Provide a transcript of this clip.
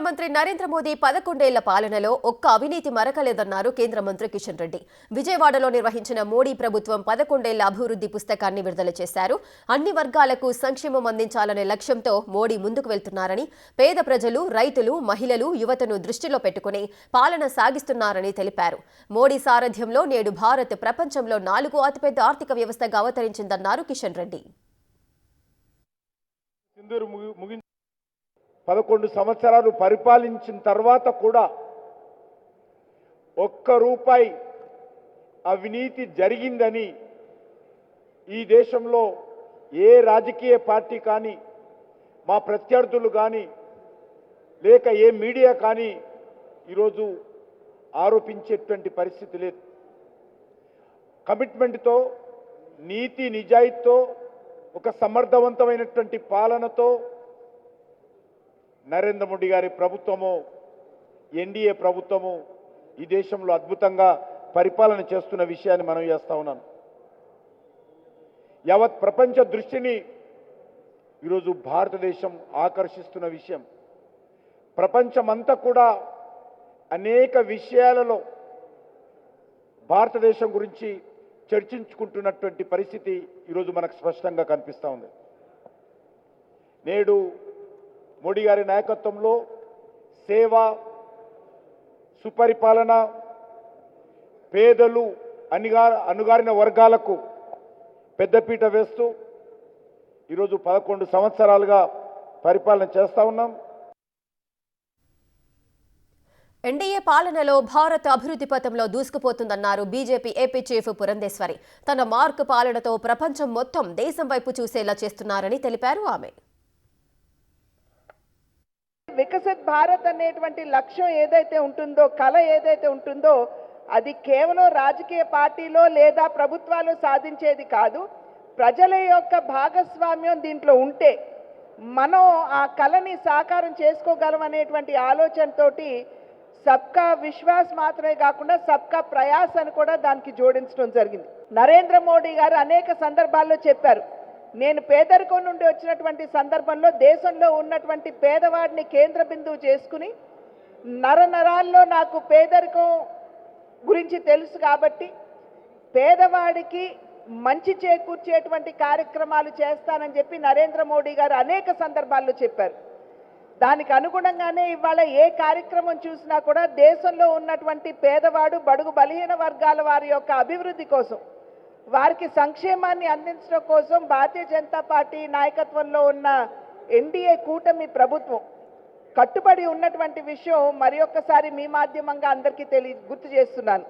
ప్రధానమంత్రి నరేంద్ర మోదీ 11 ఏళ్ల పాలనలో ఒక్క అవినీతి మరకలేదన్నారు కేంద్ర మంత్రి కిషన్ రెడ్డి. విజయవాడలో నిర్వహించిన మోడీ ప్రభుత్వం 11 ఏళ్ల అభివృద్ధి పుస్తకాన్ని విడుదల చేశారు. అన్ని వర్గాలకు సంక్షేమం అందించాలనే లక్ష్యంతో మోడీ ముందుకు వెళ్తున్నారని, పేద ప్రజలు, రైతులు, మహిళలు, యువతను దృష్టిలో పెట్టుకుని పాలన సాగిస్తున్నారని తెలిపారు. మోడీ సారథ్యంలో నేడు భారత్ ప్రపంచంలో 4వ అతిపెద్ద ఆర్థిక వ్యవస్థగా అవతరించిందన్నారు కిషన్ రెడ్డి. 11 సంవత్సరాలు పరిపాలించిన తర్వాత కూడా ఒక్క రూపాయి అవినీతి జరిగిందని ఈ దేశంలో ఏ రాజకీయ పార్టీ కానీ, మా ప్రత్యర్థులు కానీ, లేక ఏ మీడియా కానీ ఈరోజు ఆరోపించేటువంటి పరిస్థితి లేదు. కమిట్మెంట్తో, నీతి నిజాయితీతో, ఒక సమర్థవంతమైనటువంటి పాలనతో నరేంద్ర మోడీ గారి ప్రభుత్వము, ఎన్డీఏ ప్రభుత్వము ఈ దేశంలో అద్భుతంగా పరిపాలన చేస్తున్న విషయాన్ని మనం చేస్తా ఉన్నాను. యావత్ ప్రపంచ దృష్టిని ఈరోజు భారతదేశం ఆకర్షిస్తున్న విషయం. ప్రపంచమంతా కూడా అనేక విషయాలలో భారతదేశం గురించి చర్చించుకుంటున్నటువంటి పరిస్థితి ఈరోజు మనకు స్పష్టంగా కనిపిస్తూ ఉంది. నేడు మోడీ గారి నాయకత్వంలో సేవ, సుపరిపాలన, పేదలు, అణగారిన వర్గాలకు పెద్దపీట వేస్తూ ఈరోజు 11 సంవత్సరాలుగా పరిపాలన చేస్తూ ఉన్నాం. ఎన్డీఏ పాలనలో భారత్ అభివృద్ధి పథంలో దూసుకుపోతుందన్నారు బీజేపీ ఏపీ చీఫ్ పురంధేశ్వరి. తన మార్క్ పాలనతో ప్రపంచం మొత్తం దేశం వైపు చూసేలా చేస్తున్నారని తెలిపారు ఆమె. వికసిత్ భారత్ అనేటువంటి లక్ష్యం ఏదైతే ఉంటుందో, కళ ఏదైతే ఉంటుందో, అది కేవలం రాజకీయ పార్టీలో లేదా ప్రభుత్వాలు సాధించేది కాదు. ప్రజల యొక్క భాగస్వామ్యం దీంట్లో ఉంటే మనం ఆ కళని సాకారం చేసుకోగలం అనేటువంటి ఆలోచనతోటి సబ్కా విశ్వాస్ మాత్రమే కాకుండా సబ్కా ప్రయాస్ అని కూడా దానికి జోడించడం జరిగింది. నరేంద్ర మోడీ గారు అనేక సందర్భాల్లో చెప్పారు, నేను పేదరికం నుండి వచ్చినటువంటి సందర్భంలో దేశంలో ఉన్నటువంటి పేదవాడిని కేంద్ర బిందువు చేసుకుని నరనరాల్లో నాకు పేదరికం గురించి తెలుసు కాబట్టి పేదవాడికి మంచి చేకూర్చేటువంటి కార్యక్రమాలు చేస్తానని చెప్పి నరేంద్ర మోడీ గారు అనేక సందర్భాల్లో చెప్పారు. దానికి అనుగుణంగానే ఇవాళ ఏ కార్యక్రమం చూసినా కూడా దేశంలో ఉన్నటువంటి పేదవాడు, బడుగు బలహీన వర్గాల వారి యొక్క అభివృద్ధి కోసం, వారికి సంక్షేమాన్ని అందించడం కోసం భారతీయ జనతా పార్టీ నాయకత్వంలో ఉన్న ఎన్డీఏ కూటమి ప్రభుత్వం కట్టుబడి ఉన్నటువంటి విషయం మరి ఒక్కసారి మీ మాధ్యమంగా అందరికీ గుర్తు చేస్తున్నాను.